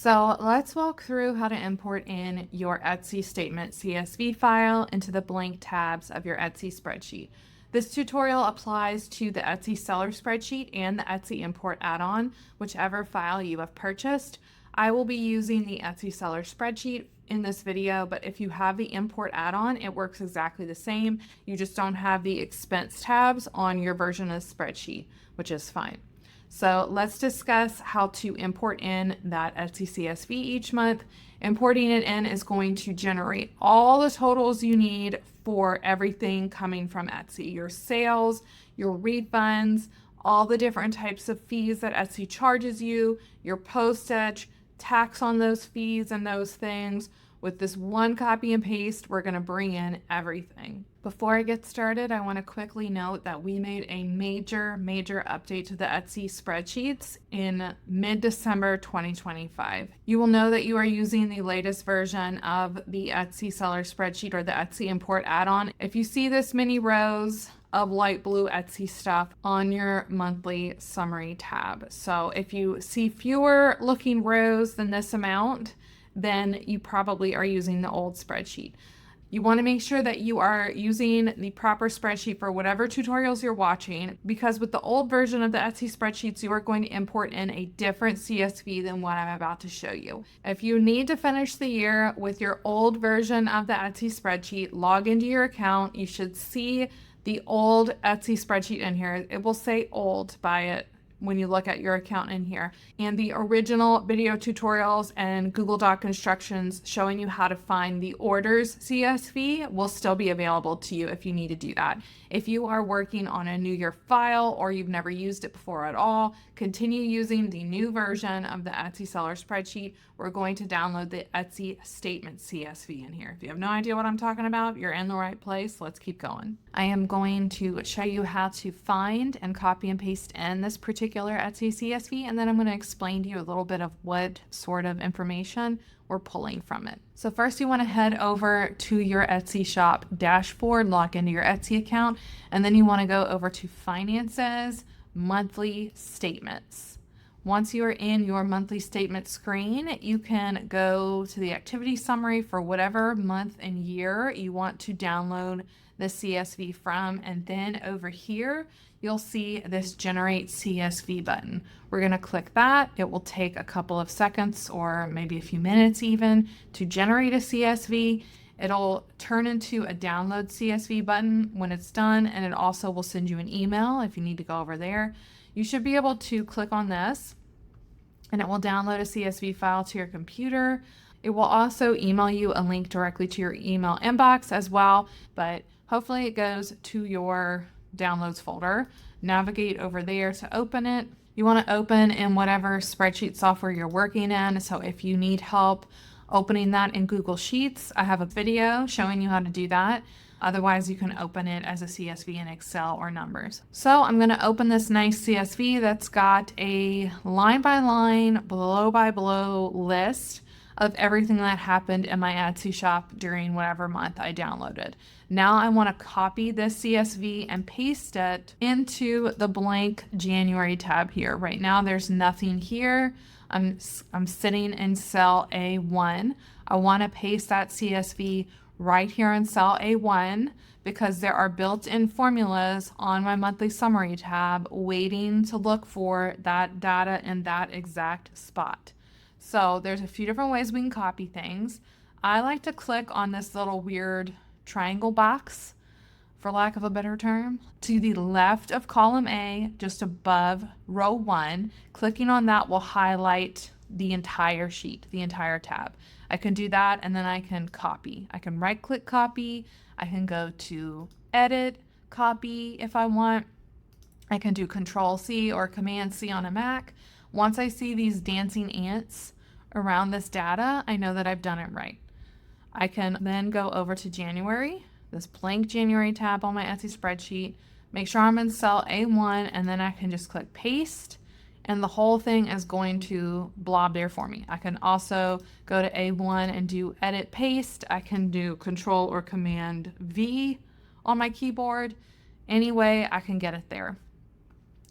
So let's walk through how to import in your Etsy Statement CSV file into the blank tabs of your Etsy spreadsheet. This tutorial applies to the Etsy Seller Spreadsheet and the Etsy Import add-on, whichever file you have purchased. I will be using the Etsy Seller Spreadsheet in this video, but if you have the Import add-on, it works exactly the same. You just don't have the expense tabs on your version of the spreadsheet, which is fine. So let's discuss how to import in that Etsy CSV each month. Importing it in is going to generate all the totals you need for everything coming from Etsy. Your sales, your refunds, all the different types of fees that Etsy charges you, your postage, tax on those fees and those things. With this one copy and paste, we're going to bring in everything. Before I get started, I want to quickly note that we made a major update to the Etsy spreadsheets in mid-December 2025. You will know that you are using the latest version of the Etsy Seller Spreadsheet or the Etsy Import add-on if you see this many rows of light blue Etsy stuff on your monthly summary tab. So if you see fewer looking rows than this amount, then you probably are using the old spreadsheet. You want to make sure that you are using the proper spreadsheet for whatever tutorials you're watching, because with the old version of the Etsy spreadsheets, you are going to import in a different CSV than what I'm about to show you. If you need to finish the year with your old version of the Etsy spreadsheet, log into your account. You should see the old Etsy spreadsheet in here. It will say old by it when you look at your account in here. And the original video tutorials and Google Doc instructions showing you how to find the orders CSV will still be available to you if you need to do that. If you are working on a new year file or you've never used it before at all, continue using the new version of the Etsy Seller Spreadsheet. We're going to download the Etsy Statement CSV in here. If you have no idea what I'm talking about, you're in the right place. Let's keep going. I am going to show you how to find and copy and paste in this particular Etsy CSV, and then I'm going to explain to you a little bit of what sort of information we're pulling from it. So first you want to head over to your Etsy shop dashboard, log into your Etsy account, and then you want to go over to Finances, Monthly Statements. Once you are in your monthly statement screen, you can go to the activity summary for whatever month and year you want to download the CSV from, and then over here you'll see this Generate CSV button. We're going to click that. It will take a couple of seconds or maybe a few minutes even to generate a CSV. It'll turn into a Download CSV button when it's done, and it also will send you an email if you need to go over there. You should be able to click on this and it will download a CSV file to your computer. It will also email you a link directly to your email inbox as well, but hopefully it goes to your downloads folder. Navigate over there to open it. You want to open in whatever spreadsheet software you're working in. So if you need help opening that in Google Sheets, I have a video showing you how to do that. Otherwise, you can open it as a CSV in Excel or Numbers. So I'm going to open this nice CSV that's got a line-by-line, blow-by-blow list of everything that happened in my Etsy shop during whatever month I downloaded. Now I want to copy this CSV and paste it into the blank January tab here. Right now there's nothing here. I'm sitting in cell A1. I want to paste that CSV right here in cell A1 because there are built-in formulas on my monthly summary tab waiting to look for that data in that exact spot. So there's a few different ways we can copy things. I like to click on this little weird triangle box, for lack of a better term, to the left of column A, just above row 1. Clicking on that will highlight the entire sheet, the entire tab. I can do that, and then I can copy. I can right-click copy. I can go to edit, copy if I want. I can do Control-C or Command-C on a Mac. Once I see these dancing ants around this data, I know that I've done it right. I can then go over to January, this blank January tab on my Etsy spreadsheet, make sure I'm in cell A1, and then I can just click paste, and the whole thing is going to blob there for me. I can also go to A1 and do edit paste. I can do Control or Command V on my keyboard. Any way I can get it there.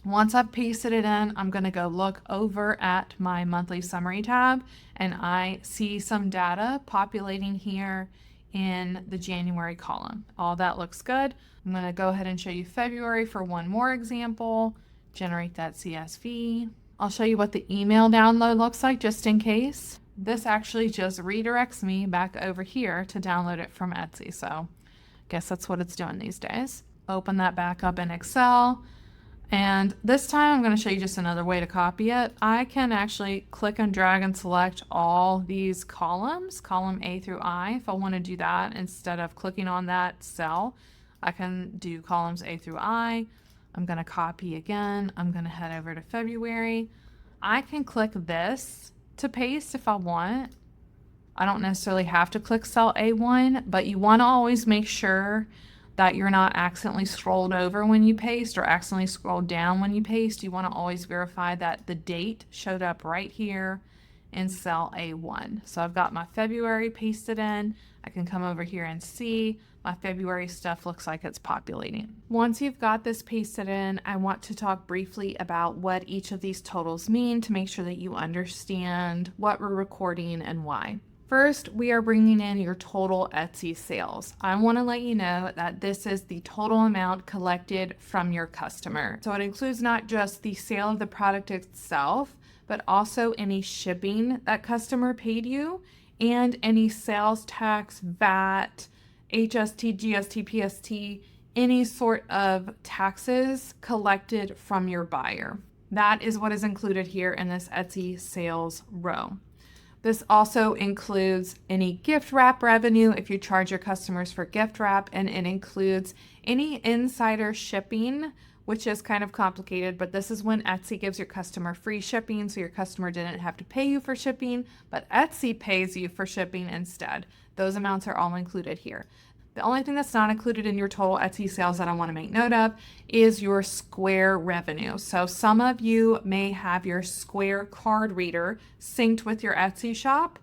Once I've pasted it in, I'm going to go look over at my monthly summary tab, and I see some data populating here in the January column. All that looks good. I'm going to go ahead and show you February for one more example. Generate that CSV. I'll show you what the email download looks like just in case. This actually just redirects me back over here to download it from Etsy. So I guess that's what it's doing these days. Open that back up in Excel. And this time I'm going to show you just another way to copy it. I can actually click and drag and select all these columns, column A through I. If I want to do that, instead of clicking on that cell, I can do columns A through I. I'm going to copy again. I'm going to head over to February. I can click this to paste if I want. I don't necessarily have to click cell A1, but you want to always make sure that you're not accidentally scrolled over when you paste or accidentally scrolled down when you paste. You want to always verify that the date showed up right here in cell A1. So I've got my February pasted in. I can come over here and see my February stuff looks like it's populating. Once you've got this pasted in, I want to talk briefly about what each of these totals mean to make sure that you understand what we're recording and why. First, we are bringing in your total Etsy sales. I want to let you know that this is the total amount collected from your customer. So it includes not just the sale of the product itself, but also any shipping that customer paid you and any sales tax, VAT, HST, GST, PST, any sort of taxes collected from your buyer. That is what is included here in this Etsy sales row. This also includes any gift wrap revenue if you charge your customers for gift wrap, and it includes any insider shipping, which is kind of complicated, but this is when Etsy gives your customer free shipping, so your customer didn't have to pay you for shipping, but Etsy pays you for shipping instead. Those amounts are all included here. The only thing that's not included in your total Etsy sales that I want to make note of is your Square revenue. So some of you may have your Square card reader synced with your Etsy shop.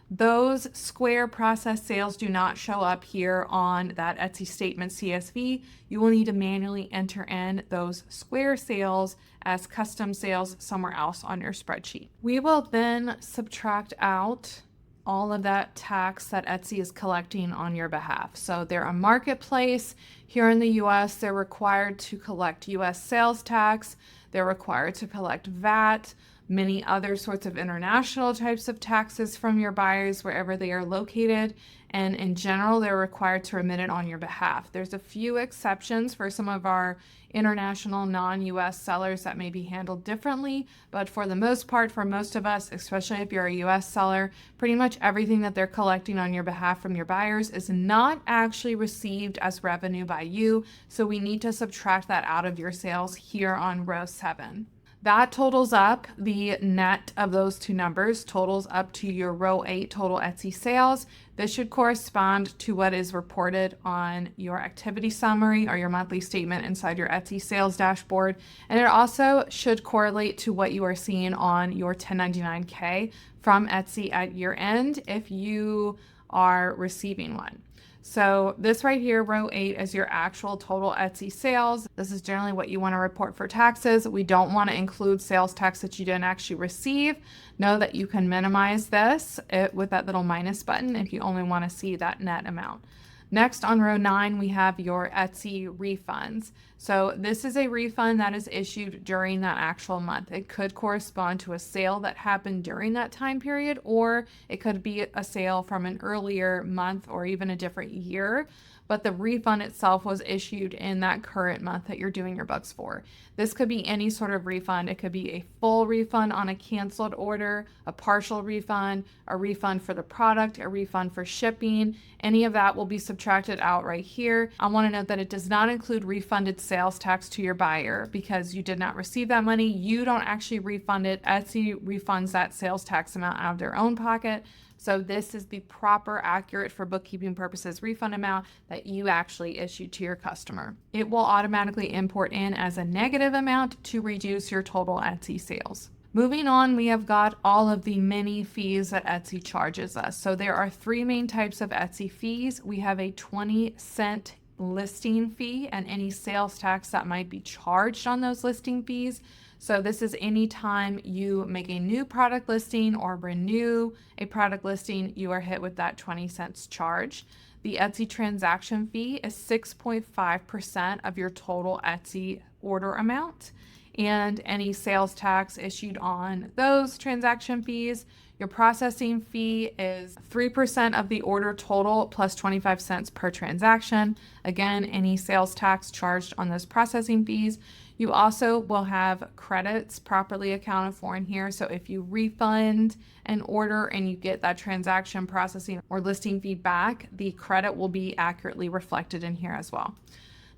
Those Square process sales do not show up here on that Etsy Statement CSV. You will need to manually enter in those Square sales as custom sales somewhere else on your spreadsheet. We will then subtract out all of that tax that Etsy is collecting on your behalf. So they're a marketplace. Here in the US, they're required to collect US sales tax. They're required to collect VAT, many other sorts of international types of taxes from your buyers wherever they are located. And in general, they're required to remit it on your behalf. There's a few exceptions for some of our international non-US sellers that may be handled differently, but for the most part, for most of us, especially if you're a US seller, pretty much everything that they're collecting on your behalf from your buyers is not actually received as revenue by you, so we need to subtract that out of your sales here on row 7. That totals up, the net of those two numbers totals up to your row 8 total Etsy sales. This should correspond to what is reported on your activity summary or your monthly statement inside your Etsy sales dashboard. And it also should correlate to what you are seeing on your 1099K from Etsy at year end if you are receiving one. So this right here, row 8, is your actual total Etsy sales. This is generally what you want to report for taxes. We don't want to include sales tax that you didn't actually receive. Know that you can minimize this with that little minus button if you only want to see that net amount. Next, on row 9, we have your Etsy refunds. So this is a refund that is issued during that actual month. It could correspond to a sale that happened during that time period, or it could be a sale from an earlier month or even a different year. But the refund itself was issued in that current month that you're doing your books for. This could be any sort of refund. It could be a full refund on a canceled order, a partial refund, a refund for the product, a refund for shipping. Any of that will be subtracted out right here. I want to note that it does not include refunded sales tax to your buyer because you did not receive that money. You don't actually refund it. Etsy refunds that sales tax amount out of their own pocket. So this is the proper, accurate for bookkeeping purposes refund amount that you actually issued to your customer. It will automatically import in as a negative amount to reduce your total Etsy sales. Moving on, we have got all of the mini fees that Etsy charges us. So there are 3 main types of Etsy fees. We have a 20-cent listing fee and any sales tax that might be charged on those listing fees. So this is anytime you make a new product listing or renew a product listing, you are hit with that 20 cents charge. The Etsy transaction fee is 6.5% of your total Etsy order amount, and any sales tax issued on those transaction fees. Your processing fee is 3% of the order total plus 25 cents per transaction. Again, any sales tax charged on those processing fees. You also will have credits properly accounted for in here. So if you refund an order and you get that transaction processing or listing fee back, the credit will be accurately reflected in here as well.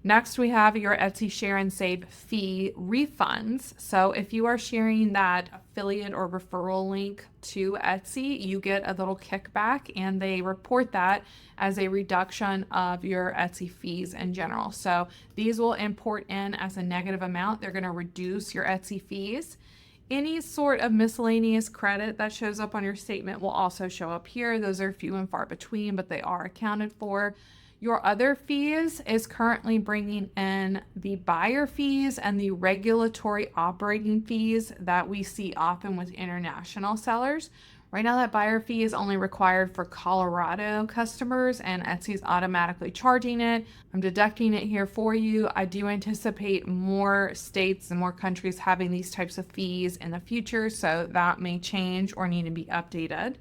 Next, we have your Etsy Share and Save fee refunds. So if you are sharing that affiliate or referral link to Etsy, you get a little kickback and they report that as a reduction of your Etsy fees in general. So these will import in as a negative amount. They're going to reduce your Etsy fees. Any sort of miscellaneous credit that shows up on your statement will also show up here. Those are few and far between, but they are accounted for. Your other fees is currently bringing in the buyer fees and the regulatory operating fees that we see often with international sellers. Right now, that buyer fee is only required for Colorado customers, and Etsy's automatically charging it. I'm deducting it here for you. I do anticipate more states and more countries having these types of fees in the future, so that may change or need to be updated.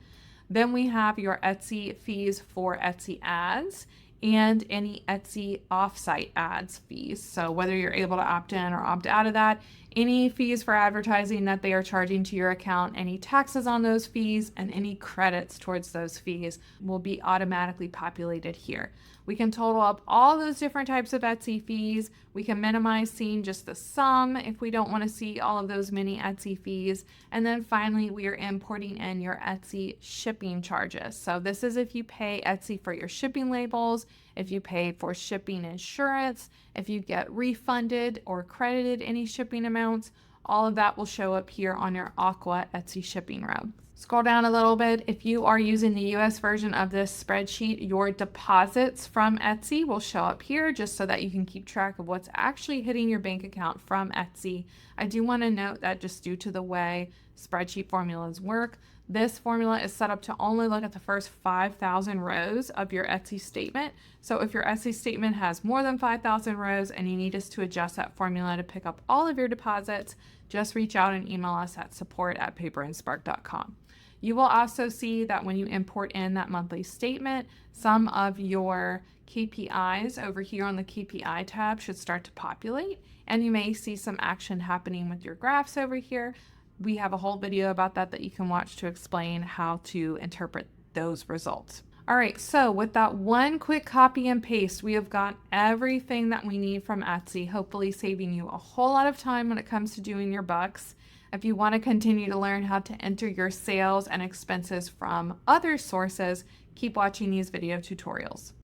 Then we have your Etsy fees for Etsy ads and any Etsy offsite ads fees. So whether you're able to opt in or opt out of that, any fees for advertising that they are charging to your account, any taxes on those fees, and any credits towards those fees will be automatically populated here. We can total up all those different types of Etsy fees. We can minimize seeing just the sum if we don't want to see all of those mini Etsy fees. And then finally, we are importing in your Etsy shipping charges. So this is if you pay Etsy for your shipping labels, if you pay for shipping insurance, if you get refunded or credited any shipping amounts, all of that will show up here on your Aqua Etsy shipping row. Scroll down a little bit. If you are using the US version of this spreadsheet, your deposits from Etsy will show up here just so that you can keep track of what's actually hitting your bank account from Etsy. I do want to note that just due to the way spreadsheet formulas work, this formula is set up to only look at the first 5,000 rows of your Etsy statement. So if your Etsy statement has more than 5,000 rows and you need us to adjust that formula to pick up all of your deposits, just reach out and email us at support@paperandspark.com. You will also see that when you import in that monthly statement, some of your KPIs over here on the KPI tab should start to populate, and you may see some action happening with your graphs over here. We have a whole video about that you can watch to explain how to interpret those results. All right, so with that one quick copy and paste, we have got everything that we need from Etsy, hopefully saving you a whole lot of time when it comes to doing your bucks. If you want to continue to learn how to enter your sales and expenses from other sources, keep watching these video tutorials.